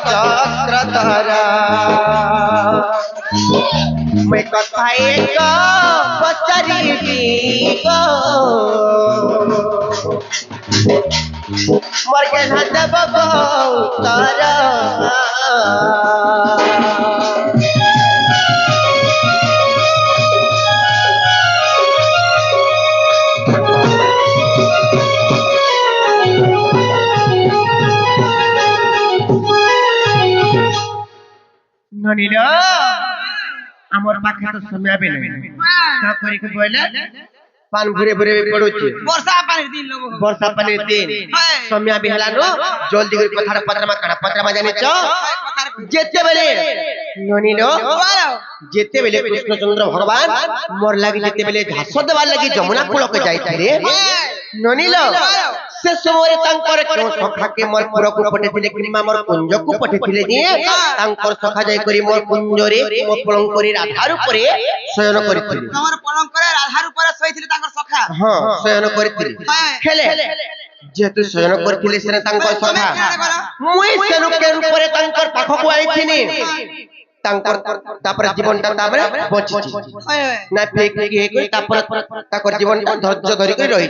चक्रधर मैं कथा एक पचारिबी गो मोर गेला देव गौतर ननीला আমার পাখে তো সময় হবে না তা করে কি বলে পান ঘুরে ঘুরে পড়ুছি বর্ষা পানির দিন সময় হবে হেলানো জলদি করে কথাটা পত্রমা কাটা পত্রমা জানিছ যেতে বেলে ননীলো যেতে বেলে কৃষ্ণচন্দ্র ভগবান মোর লাগি যেতে বেলে ঘাস দেবার লাগি যমুনা কূলকে যাইছিলে ননীলো से समय तांकर सखा के मोर पुरको पठेथिले किमा मोर कुंजको पठेथिले जे तांकर सखा जाय करी मोर कुंजरे मोर पलंकरी राधार उपरे शयन करिथिले हमर पलंकरे राधार उपरे शयथिले तांकर सखा हां शयन करिथिले खेले जेतु शयन करिथिले से तांकर सखा मुई सेनु के उपरे तांकर पाखको आइथिनी तांकर तापर जीवनटा तापर बचिछि ना फेक के तापर ताकर जीवन धैर्य धरि के रहि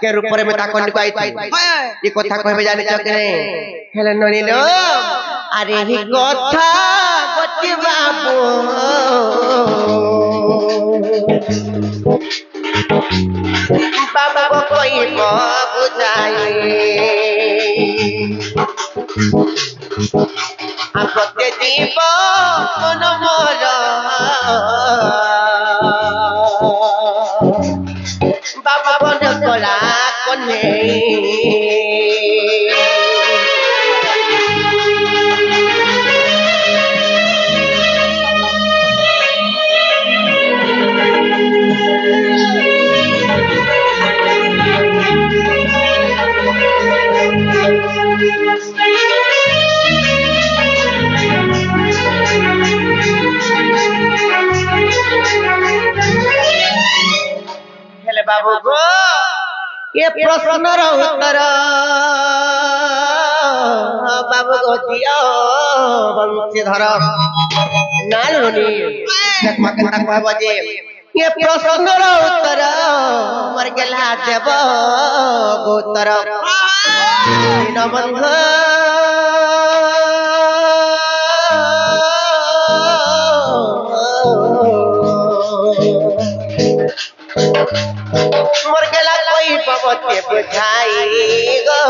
के रूप में ताकन को आइछि ई कथा कहबे जानि छ के हेले ननीलो अरे ही कथा गति बाबू बाबा को कोई बुझाई आपते दीप मन मोर बाबा बन कला कने बाबू गो ये प्रश्न उत्तर बाबू गो दियो वंशीधर नालुनी देखमा केता कहबो जे ये प्रश्न उत्तर मर गेला देव गोतर दीनबंध मोर गेला कोई बबते बुझाई गो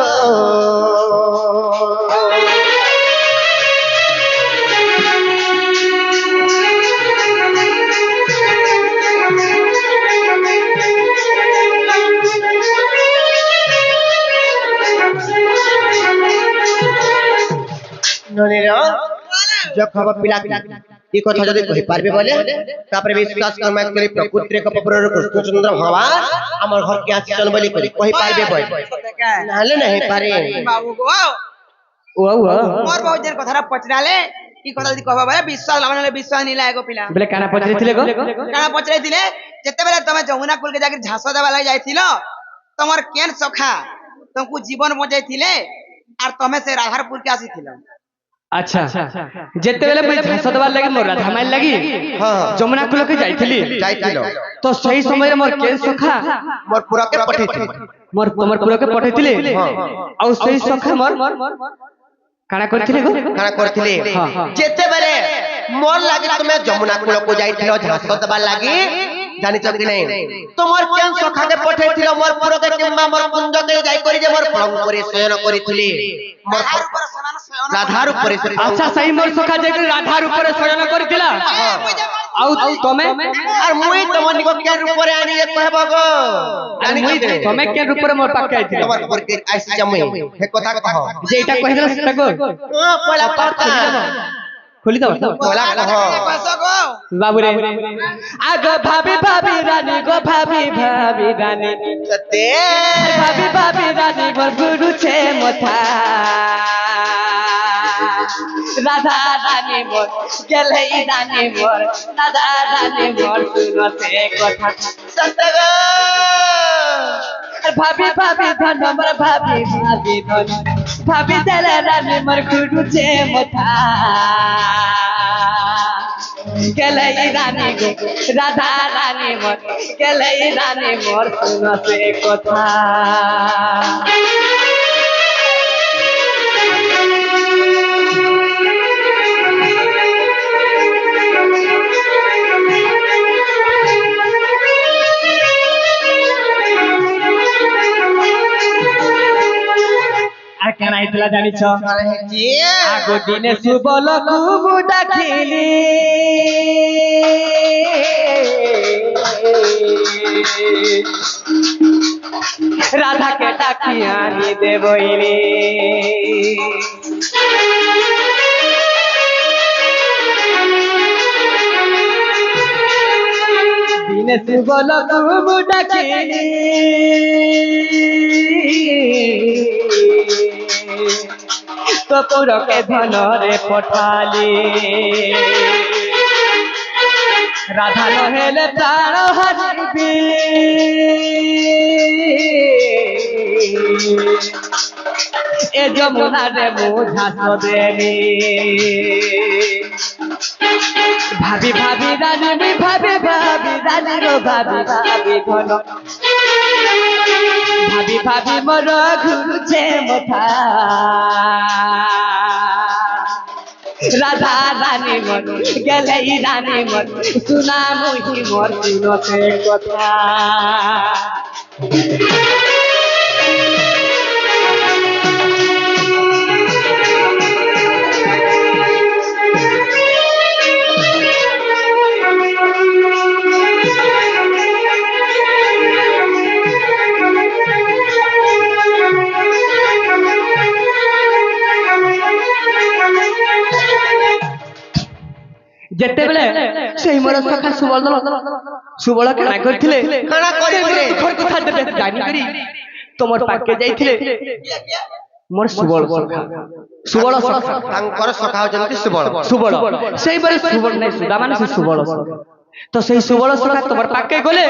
ननीरा जो खबर पिला ई कथा जदि कहि पारबे बोले तापर विश्वास कर मैं करी प्रकृति के पपर कृष्णचंद्र भगवान हमर घर के आचरण बोली करी कहि पारबे बोल नाले नहीं पारे बाबू गो ओ मोर बहुत देर कथा पचराले ई कथा जदि कहबा बोले विश्वास लाने विश्वास नहीं लागो पिला बोले काना पचरैथिले गो काना पचरैथिले जते बेले तमे जमुना कुल के जाके झांसा देबा लागि जाइथिलो तमर केन सखा तुमको जीवन बचाइथिले और तमे से राधारपुर के आसीथिलो अच्छा जेते बेले मैं झांसा देबार लागि मोर राधा माइल लागि हां जमुना कुल के जाइथिलो तो सही समय रे मोर केन सखा मोर पूरा के पठैथिले मोर तमर पूरा के पठैथिले हां और सही सखा मोर काना करथिले गो काना करथिले जेते बेले मोर लागि तुमे जमुना कुल को जाइथिलो झांसा देबार लागि जानि छ कि नहीं तमर केन सखा के पठैथिलो मोर पूरा के किम्मा मोर कुंज के जाई करी जे मोर पलंग करे शयन करिथिले मोर राधार ऊपर अच्छा सही मोर सखा जे राधार ऊपर शयन करथिला आउ तमे और मुई तमन को के ऊपर आनी जे कहबो गो आनी मुई तमे के ऊपर मोर पाके आइथिले मोर ऊपर के आइस जमै हे कथा कह जे एटा कहिला सेटा गो पहला पता खोली दो बोला कहो बाबू रे आगो भाभी भाभी रानी गो भाभी भाभी रानी सते भाभी भाभी रानी गो गुरु छे मोथा राधा रानी मोर गेले रानी मोर राधा रानी मोर सुनो से कथा सतगो भाभी भाभी धन हमर भाभी भाभी धन ভাবি দেলে রানী মোর ঘুরুছে মথা গেলে রানী গো রাধা রানী মোর গেলে রানী মোর শুনছে কথা আর কেন আইতলা জানিছ আগো দিনে সুবল খুব ডাকিলি রাধাকে ডাকি আনি দেবইনি দিনে সুবল খুব ডাকিলি কপুরকে ধনরে পঠালি রাধা নহেলে প্রাণ হারিবি এ যমুনারে মুঝা সদেনি ভাবি ভাবি রানী ভাবি ভাবি রানী রো ভাবি ভাবি ঘন ভাবি ভাবি মোর ঘুরছে মথা রাধা রানী মন গেলে রানী মন শুনা মুহি মোর শুনতে কথা যেতেবেলে সেই মোর সখা সুবল কানা করଥିଲେ কানা করিলে ঘর কথা দেবে জানি করি তোমার পাকে যাইଥିଲେ মোর সুবল সখা তাঙ্কর সখা হচ্ছেন সুবল সেই বলে সুবল নাই সুদা মানে সুবল তো সেই সুবল সখা তোমার পাকে গলে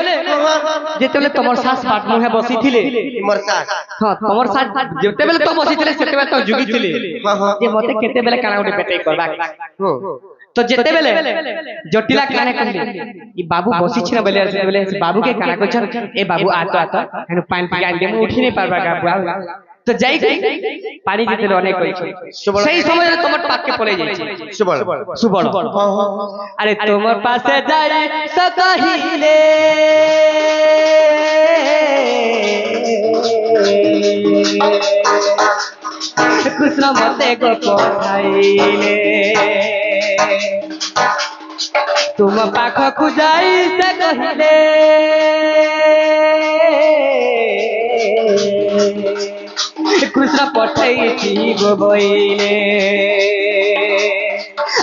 যেতেবেলে তোমার শাস পাট মুহে বসিଥିଲେ মোর শাস হ্যাঁ তোমার শাস যেতেবেলে তো বসিଥିଲେ সেতেবেলে তো জুগিছিলে যে মতে কেতেবেলে কানা উঠে পেটাই করবা তো যেতেবেলে জটিলা কানে কইলে ই বাবু বসিছ না বলে বলে বাবু কে কানা কইছ এ বাবু আতো আতো হেন পানি পিকে আনতে মু উঠি নাই পারবা বাবু তো যাই পানি দিতে অনেক কইছ সেই সময় তোমার পাককে পড়ে যাইছে সুবল সুবল আরে তোমার পাশে যাই তো কহিলে কৃষ্ণ মতে গো পঠাইলে तुम पाखकु जाई से कहिले कृष्ण पठैछि बोइले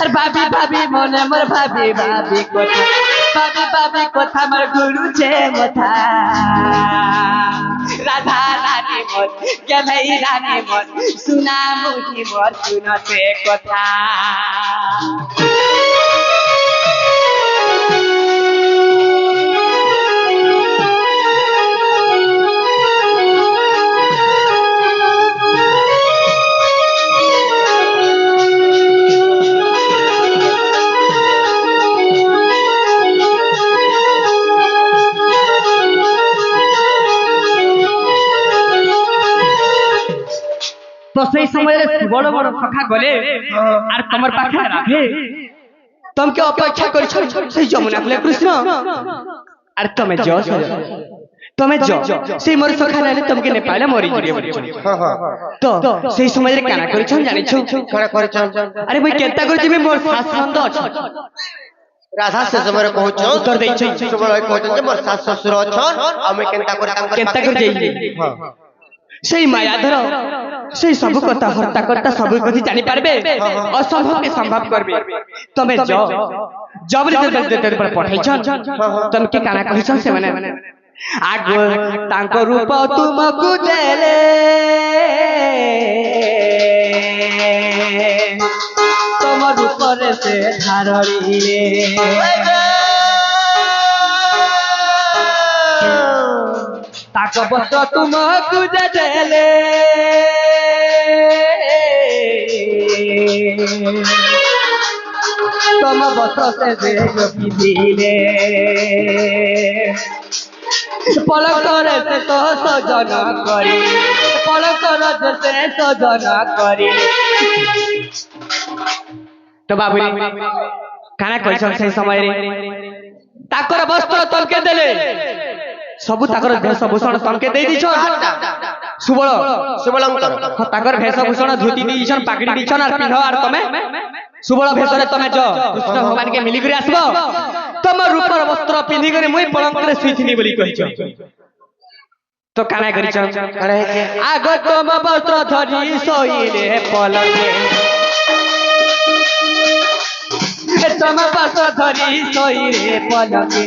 और भाभी भाभी मने मोर भाभी भाभी कथा मोर गुरु छे मथा राधा रानी मोर गेलै रानी मोर सुना मुही मोर सुनते कथा तो सही समय बड़ बड़ सखा गले और तमर पाखे राधे तुम के अपेक्षा कर सही जमुना कुले कृष्ण और तमे जो सही मोर सखा नाले तुम के नेपाल मरी जिबे तो सही समय रे काना कर जानि छु काना कर अरे भाई केता कर जिबे मोर सास नंद अछि राधा से समय कहूछ उत्तर दै छै सुबल कहछ जे मोर सास ससुर अछन हमें केता कर जाई সেই মায়াধর সেই সব কথা হর্তা করতা সব কথা জানি পারবে অসম্ভব কে সম্ভব করবে তুমি জবরি দেতে पर পঠাইছন তুমি কে কানা কহিছন সে মানে আগ তাঙ্ক রূপ তুমকু দেলে তোমার উপরে সে ধারণিলে ताको बस्त्र तुमकु देले तम बस्त्र से जो पिंधिले पलकरे से तो सजन करी पलकर से सजन करी तो बाबू काना कहछन से समय रे ताकर वस्त्र तलके देले सबु ताकर वेशभूषण तलके दे दिछन सुबल सुबलंकर ताकर वेशभूषण धोती दिछन पाकड़ी दिछन और पिन्ह और तमे सुबल भेषरे तमे जो कृष्ण भगवान के मिली करे आसबो तम रूपर वस्त्र पिंधि करे मुई पलंकरे सुइथिनी बोली कहिछ तो काना करिछ आग तम वस्त्र धरि सोइले पलंके तम वस्त्र धरि सोइले पलंके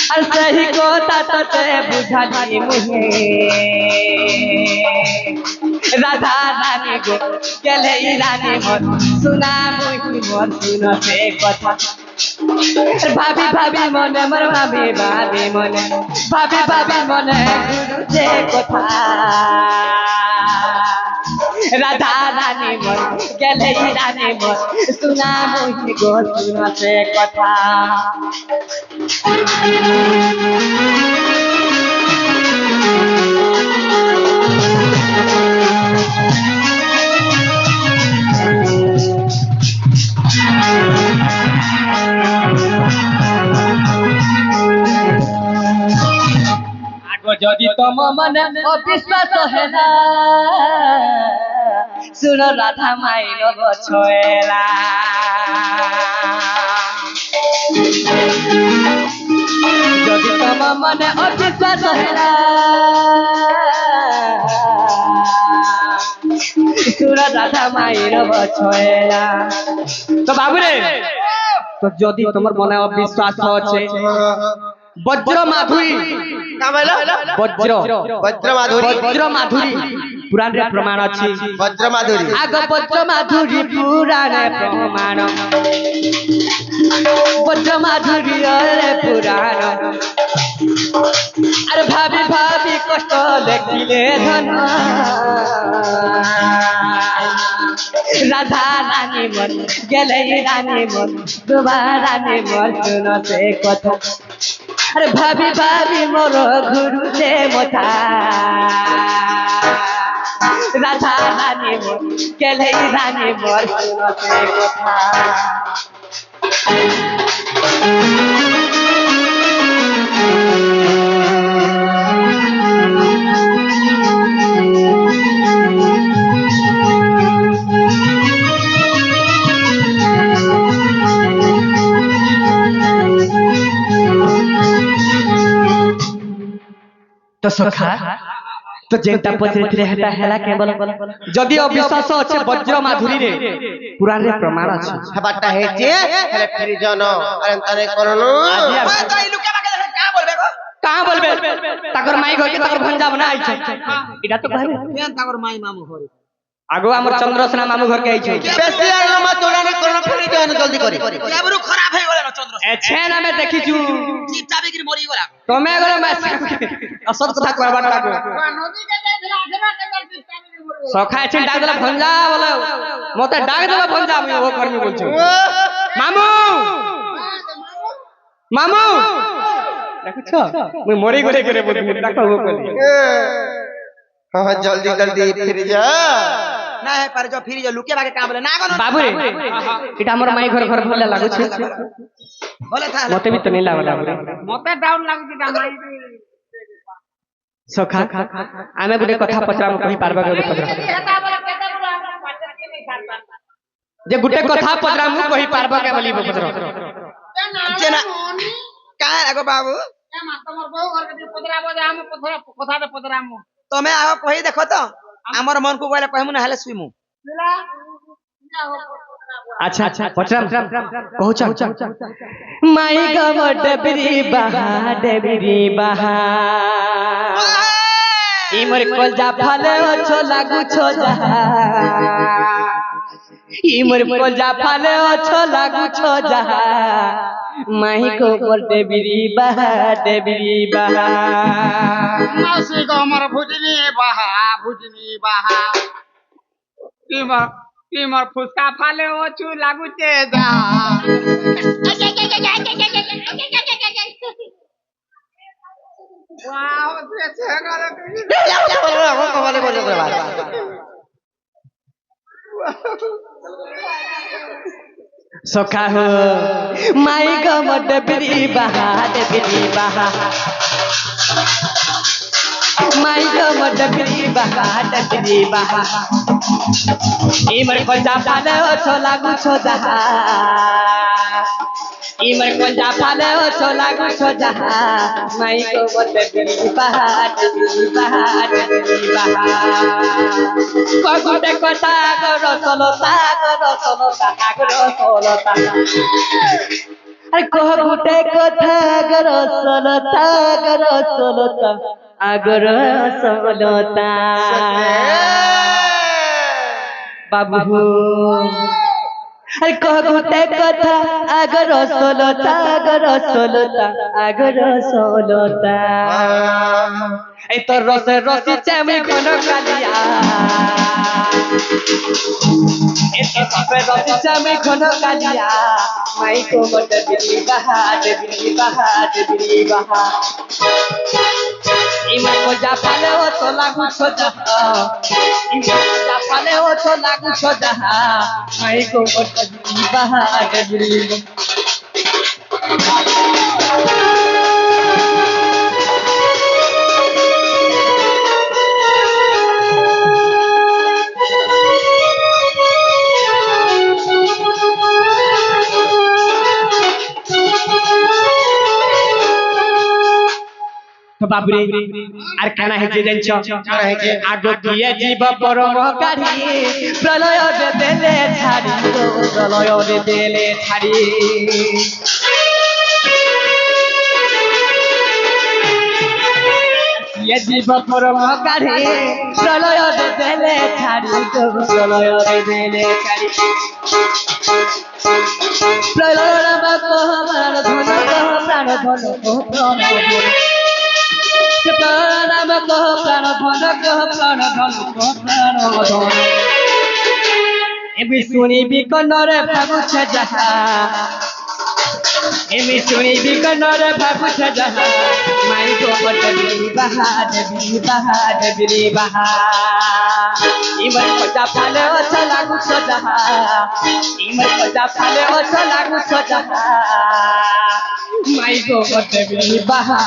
और सही को ताते बुझाली मुहे राधा रानी गो गेले रानी मन सुना मुहि मन सुन से कथा भाभी भाभी मन मर भाभी भाभी मन भाभी भाभी मन गुरु से कथा राधा रानी मन गेले रानी मन सुना मुहि गो सुन से कथा যদি তম মনে অবিশ্বাস হেলা শুন রাধা মাইল বছলা যদি তম মনে অবিশ্বাস হেলা শুন রাধা মাইল বছলা তো বাবুরে তো যদি তোমার মনে অবিশ্বাস আছে वज्र माधुरी वज्र वज्र माधुरी पुराण रे प्रमाण अछि वज्र माधुरी आग वज्र माधुरी पुराण प्रमाण वज्र माधुरी रे पुराण अरे भाभी भाभी कष्ट लेखिले धन राधा रानी मन गेले रानी मन दोबारा रानी मन सुन से कथा अरे भाभी भाभी मोर गुरु से मोथा राधा रानी मोर केले रानी मोर सुन से कथा तो सखा तो जेंटा पचरे हेता हेला केवल जदि अविश्वास अछि वज्र माधुरी रे पुराण रे प्रमाण अछि हबाटा हेचे हेले फिर जन अरे तने करनु तो ई लुका बाके का बोलबे गो कहां बोलबे ताकर माई घर के ताकर भंजा बना आइ छै इडा तो कहबे केन ताकर माई मामू घर आगो हमर चंद्रसेना मामू घर के आइ छै बेसी आइलो मा तोड़ा ने करनु फिर जन जल्दी करी लेबरू खराब हे गेले न चंद्र ए छेना में देखि छु जीप चाबी गिर मरी गेला तमे गले मैं असत कथा कहबा ताको नदी के देखला आधरा के चाबी गिर मरी सखा छै डाक देला भंजा बोले मते डाक देबा भंजा मैं वो करमी बोल छु मामू मामू देखु छ मैं मरी गले करे बोल डाक वो कली हां जल्दी जल्दी फिर जा ना है पर जो फिर जो लुके बाके का बोले ना गो बाबू रे इटा हमर माई घर घर बोले लागु छै बोले था मते भी तो नहीं लागला मते डाउन लागु ता माई सखा आमे गुटे कथा पचरा में कहि पारबा गुटे पचरा केता बोले केता बोले हमरा पाछे के नहीं खाता जे गुटे कथा पचरा में कहि पारबा के बोली पचरा जेना का एगो बाबू ए मा तमर बहु घर के पदरा बजा हम पथरा कथा दे पदरा मु तमे आव कहि देखो तो हमर मन को कहले कहमु ना हेले सुइमु अच्छा अच्छा पचरा कहू छ माई गव डेबरी बहा ई मोर कलजा फले छो लागू छो जा ई मोर कलजा फले छो लागू छो जा माही को पर डेबरी बहा मासी को हमर भुजनी बहा इमा তুই মোর ফুসকা ফালে অছু লাগুছে যা ওয়াও সে গেল কপালে বলে করে বাবা। সখা হো মাই গো মড বিরি বাহা দেবি বাহা মাই গো মড বিরি বাহা দেবি বাহা ইমর কঞ্জা পালে ও ছোলা গুছো যাহা ইমর কঞ্জা পালে ও ছোলা গুছো যাহা মাই গো মড বিরি বাহা দেবি বাহা কগুতে কথা গর সলতা আগর সলতা আরে কগুতে কথা গর সলতা আগর সলতা বাবু আরে কগুতে কথা আগর সলতা আগর সলতা এই তোর রসে রসি চামি ঘন কালিয়া এই তোর রসে রসি চামি ঘন কালিয়া মাই কো মত বিলি বাহা ইমা কো যা পালে ও তো লাগু সোজা ইমা কো যা পালে ও তো লাগু সোজা মাই কো মত বিলি বাহা তো বাবুরে আর কানা হেজে জানছ আগ দিয়ে জীব পরম কাঢ়ি প্রলয় দেলে ছাড়ি প্রলয় দেলে ছাড়ি ये जीव परम काढ़ी प्रलय देले छाड़ी प्रलय देले छाड़ी प्रलय प्राण धन प्राण धन प्राण धन एबी सुनी बिकनरे भागुछे जाहा एमी सुनी बिकनरे भागुछे जाहा माई को बटबी बहा इमर पजा फाले ओ लागु सजाहा इमर पजा फाले ओ लागु सजाहा माई को बटबी बहा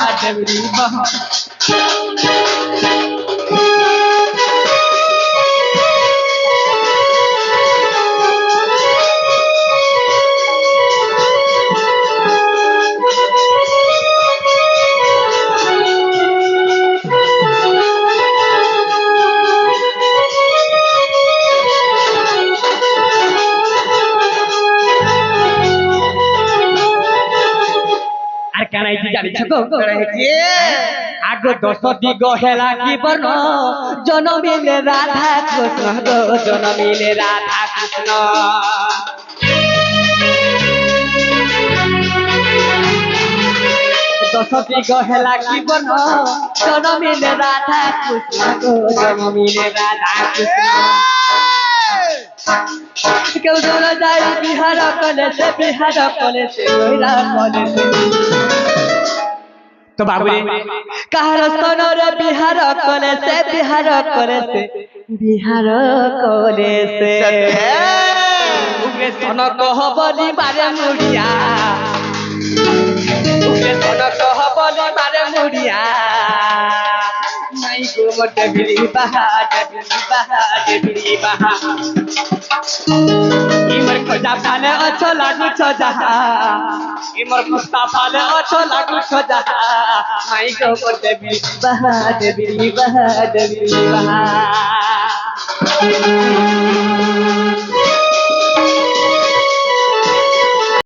आग दस दिग हेला की बर्ण जनमिले राधा कृष्ण गो जनमिले राधा कृष्ण दस दिग हेला की बर्ण जनमिले राधा कृष्ण गो जनमिले राधा कृष्ण केउ जन जाई बिहार कले से ओइरा कले से तो बाबू कहार स्तन रे बिहार कले से उगे स्तन कह बली बारे मुड़िया उगे स्तन कह बली बारे मुड़िया माई गो मटे बिली बहा इमर खोजा फाले अच्छो लागू छो जहा इमर कुत्ता फाले अच्छो लागू छो जहा माई को मटे बिली बहा